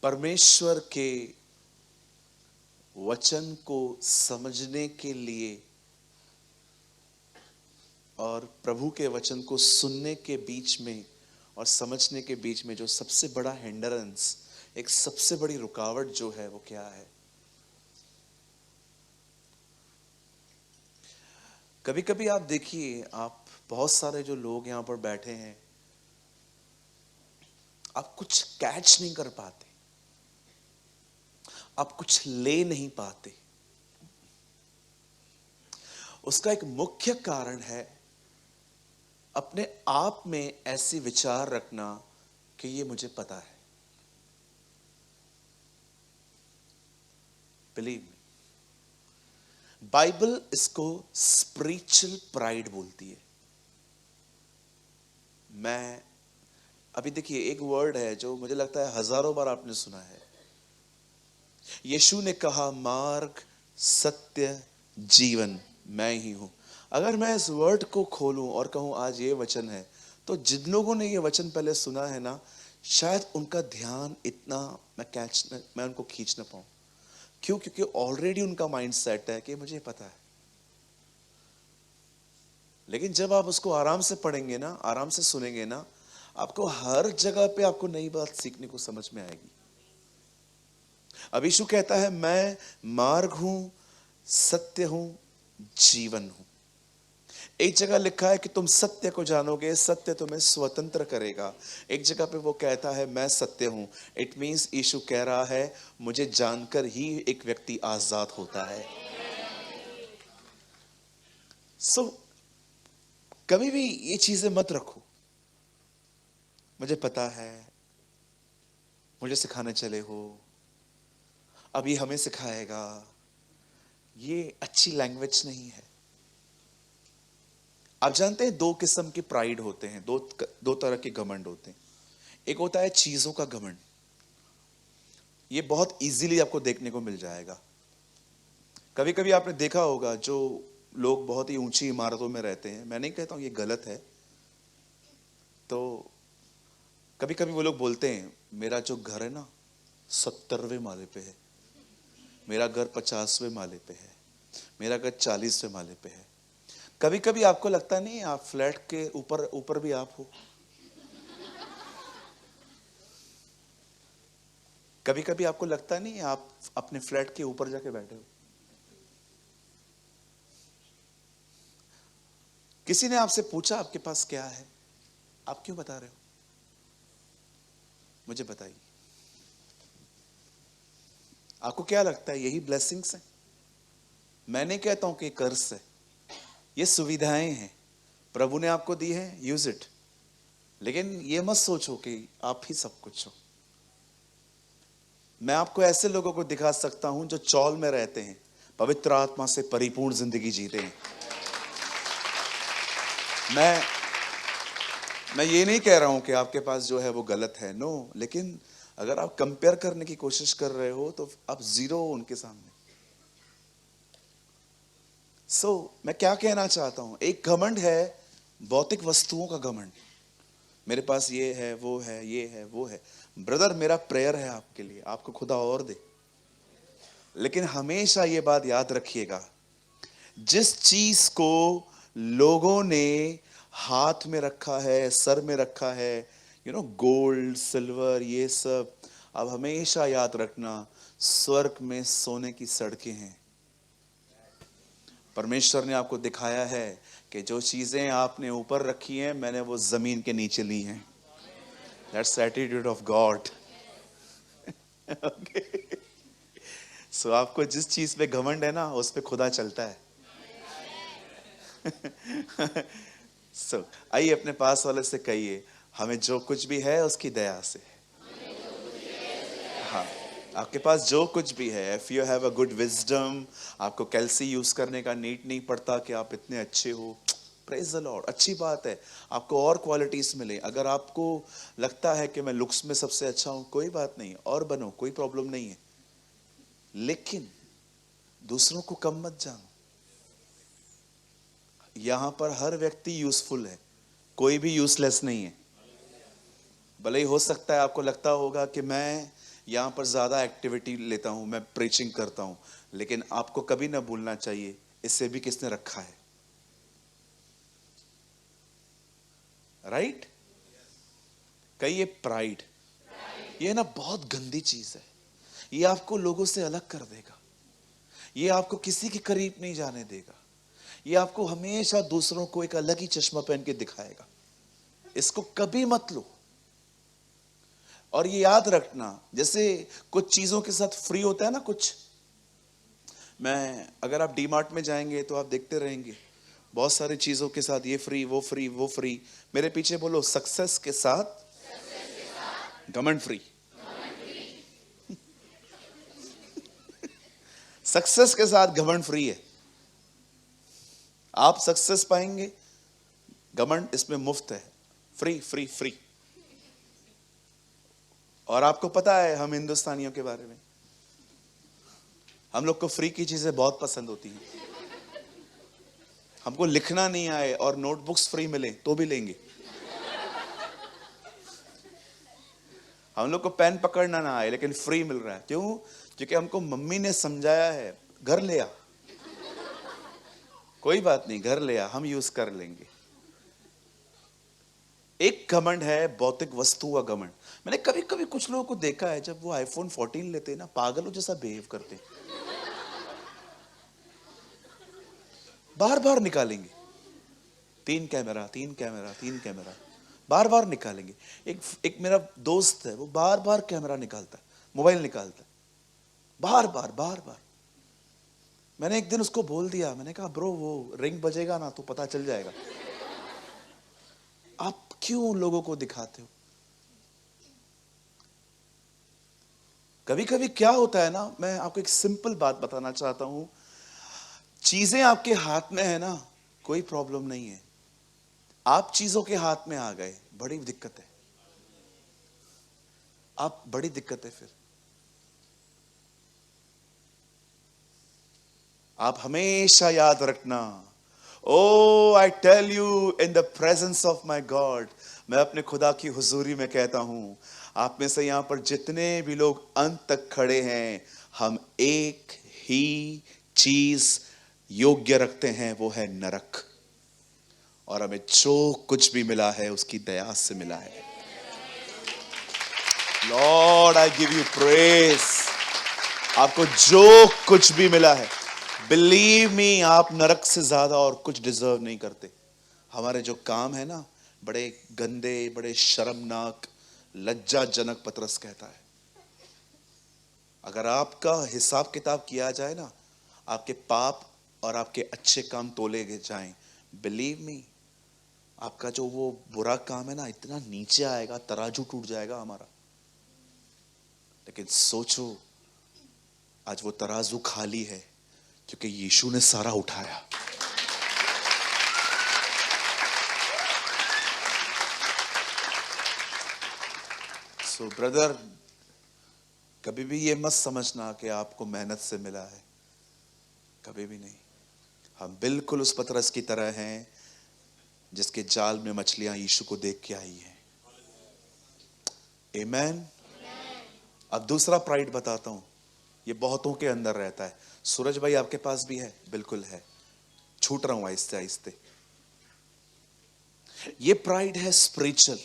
परमेश्वर के वचन को समझने के लिए और प्रभु के वचन को सुनने के बीच में और समझने के बीच में जो सबसे बड़ा हिंड्रेंस, एक सबसे बड़ी रुकावट जो है वो क्या है? कभी कभी आप देखिए, आप बहुत सारे जो लोग यहां पर बैठे हैं, आप कुछ कैच नहीं कर पाते, आप कुछ ले नहीं पाते। उसका एक मुख्य कारण है अपने आप में ऐसी विचार रखना कि ये मुझे पता है। बिलीव मी, बाइबल इसको स्पिरिचुअल प्राइड बोलती है। मैं अभी देखिए, एक वर्ड है जो मुझे लगता है हजारों बार आपने सुना है। यीशु ने कहा, मार्ग, सत्य, जीवन मैं ही हूं। अगर मैं इस वर्ड को खोलूं और कहूं आज ये वचन है, तो जिन लोगों ने ये वचन पहले सुना है ना, शायद उनका ध्यान इतना मैं उनको खींच ना पाऊं। क्यों? क्योंकि ऑलरेडी उनका माइंड सेट है कि मुझे पता है। लेकिन जब आप उसको आराम से पढ़ेंगे ना, आराम से सुनेंगे ना, आपको हर जगह पे आपको नई बात सीखने को समझ में आएगी। अब यीशु कहता है, मैं मार्ग हूं, सत्य हूं, जीवन हूं। एक जगह लिखा है कि तुम सत्य को जानोगे, सत्य तुम्हें स्वतंत्र करेगा। एक जगह पे वो कहता है, मैं सत्य हूं। इट मींस यीशु कह रहा है, मुझे जानकर ही एक व्यक्ति आजाद होता है। सो कभी भी ये चीजें मत रखो, मुझे पता है, मुझे सिखाने चले हो, अभी हमें सिखाएगा। ये अच्छी लैंग्वेज नहीं है। आप जानते हैं, दो किस्म के प्राइड होते हैं, दो तरह के घमंड होते हैं। एक होता है चीजों का घमंड। ये बहुत इजीली आपको देखने को मिल जाएगा। कभी कभी आपने देखा होगा, जो लोग बहुत ही ऊंची इमारतों में रहते हैं, मैं नहीं कहता हूं ये गलत है, तो कभी कभी वो लोग बोलते हैं, मेरा जो घर है ना 70वें माले पे है, मेरा घर 50वें माले पे है, मेरा घर 40वें माले पे है। कभी कभी आपको लगता नहीं आप फ्लैट के ऊपर ऊपर भी आप हो? कभी कभी आपको लगता नहीं आप अपने फ्लैट के ऊपर जाके बैठे हो? किसी ने आपसे पूछा आपके पास क्या है, आप क्यों बता रहे हो? मुझे बताइए, आपको क्या लगता है यही ब्लेसिंग्स है? मैं नहीं कहता हूं कि कर्ज है, ये सुविधाएं हैं, प्रभु ने आपको दी है, यूज इट। लेकिन ये मत सोचो कि आप ही सब कुछ हो। मैं आपको ऐसे लोगों को दिखा सकता हूं जो चौल में रहते हैं, पवित्र आत्मा से परिपूर्ण जिंदगी जीते हैं। मैं ये नहीं कह रहा हूं कि आपके पास जो है वो गलत है, नो। लेकिन अगर आप कंपेयर करने की कोशिश कर रहे हो तो आप जीरो हो उनके सामने। मैं क्या कहना चाहता हूं, एक घमंड है भौतिक वस्तुओं का घमंड। मेरे पास ये है, वो है, ये है, वो है। ब्रदर, मेरा प्रेयर है आपके लिए, आपको खुदा और दे। लेकिन हमेशा ये बात याद रखिएगा, जिस चीज को लोगों ने हाथ में रखा है, सर में रखा है, गोल्ड, सिल्वर, ये सब, अब हमेशा याद रखना, स्वर्ग में सोने की सड़कें हैं। परमेश्वर ने आपको दिखाया है कि जो चीजें आपने ऊपर रखी हैं, मैंने वो जमीन के नीचे ली हैं। That's attitude of God. So आपको जिस चीज पे घमंड है ना, उस पे खुदा चलता है। आइए अपने पास वाले से कहिए, हमें जो कुछ भी है उसकी दया से। हाँ, आपके पास जो कुछ भी है, if you have a good wisdom, आपको कैल्सी यूज करने का नीड नहीं पड़ता कि आप इतने अच्छे हो। प्रेज द लॉर्ड, अच्छी बात है। आपको और क्वालिटीज मिले। अगर आपको लगता है कि मैं लुक्स में सबसे अच्छा हूं, कोई बात नहीं, और बनो, कोई प्रॉब्लम नहीं है। लेकिन दूसरों को कम मत जानो। यहां पर हर व्यक्ति यूजफुल है, कोई भी यूजलेस नहीं है। भले ही हो सकता है आपको लगता होगा कि मैं यहाँ पर ज़्यादा एक्टिविटी लेता हूँ, मैं प्रीचिंग करता हूँ, लेकिन आपको कभी ना भूलना चाहिए इससे भी किसने रखा है, राइट? कहिए प्राइड। ये ना बहुत गंदी चीज है, ये आपको लोगों से अलग कर देगा, ये आपको किसी के करीब नहीं जाने देगा, ये आपको हमेशा दूसरों को एक अलग ही चश्मा पहन के दिखाएगा। इसको कभी मत लो। और ये याद रखना, जैसे कुछ चीजों के साथ फ्री होता है ना कुछ, मैं अगर आप डी मार्ट में जाएंगे तो आप देखते रहेंगे बहुत सारी चीजों के साथ ये फ्री वो फ्री वो फ्री। मेरे पीछे बोलो, सक्सेस के साथ घमंड फ्री। सक्सेस के साथ घमंड फ्री है। आप सक्सेस पाएंगे, घमंड इसमें मुफ्त है, फ्री फ्री फ्री। और आपको पता है हम हिंदुस्तानियों के बारे में, हम लोग को फ्री की चीजें बहुत पसंद होती हैं। हमको लिखना नहीं आए और नोटबुक्स फ्री मिले तो भी लेंगे। हम लोग को पेन पकड़ना ना आए लेकिन फ्री मिल रहा है, क्यों? क्योंकि हमको मम्मी ने समझाया है, घर ले आ, कोई बात नहीं, घर ले आ, हम यूज कर लेंगे। एक घमंड है भौतिक वस्तु का घमंड। मैंने कभी कभी कुछ लोगों को देखा है, जब वो आईफोन 14 लेते हैं ना, पागलों जैसा बिहेव करते हैं, बार बार निकालेंगे, 3 कैमरा 3 कैमरा 3 कैमरा, बार बार निकालेंगे। एक मेरा दोस्त है, वो बार बार कैमरा निकालता है, मोबाइल निकालता है, बार बार बार बार। मैंने एक दिन उसको बोल दिया, मैंने कहा ब्रो वो रिंग बजेगा ना तो पता चल जाएगा, आप क्यों लोगों को दिखाते हो? कभी कभी क्या होता है ना, मैं आपको एक सिंपल बात बताना चाहता हूं, चीजें आपके हाथ में है ना, कोई प्रॉब्लम नहीं है, आप चीजों के हाथ में आ गए, बड़ी दिक्कत है, आप बड़ी दिक्कत है। फिर आप हमेशा याद रखना, oh I tell you in the presence of my God, मैं अपने खुदा की हुजूरी में कहता हूं, आप में से यहां पर जितने भी लोग अंत तक खड़े हैं, हम एक ही चीज योग्य रखते हैं, वो है नरक। और हमें जो कुछ भी मिला है उसकी दया से मिला है। Lord I give you praise. आपको जो कुछ भी मिला है, बिलीव मी, आप नरक से ज्यादा और कुछ डिजर्व नहीं करते। हमारे जो काम है ना, बड़े गंदे, बड़े शर्मनाक, लज्जाजनक, पतरस कहता है। अगर आपका हिसाब किताब किया जाए ना, आपके पाप और आपके अच्छे काम तोले जाएं, बिलीव मी, आपका जो वो बुरा काम है ना, इतना नीचे आएगा, तराजू टूट जाएगा हमारा। लेकिन सोचो, आज वो तराजू खाली है क्योंकि यीशु ने सारा उठाया। सो ब्रदर, कभी भी ये मत समझना कि आपको मेहनत से मिला है, कभी भी नहीं। हम बिल्कुल उस पतरस की तरह हैं जिसके जाल में मछलियां यीशु को देख के आई हैं। आमेन। अब दूसरा प्राइड बताता हूं, ये बहुतों के अंदर रहता है। सूरज भाई आपके पास भी है? बिल्कुल है, छूट रहा हूं आहिस्ते आहिस्ते। ये प्राइड है स्पिरिचुअल।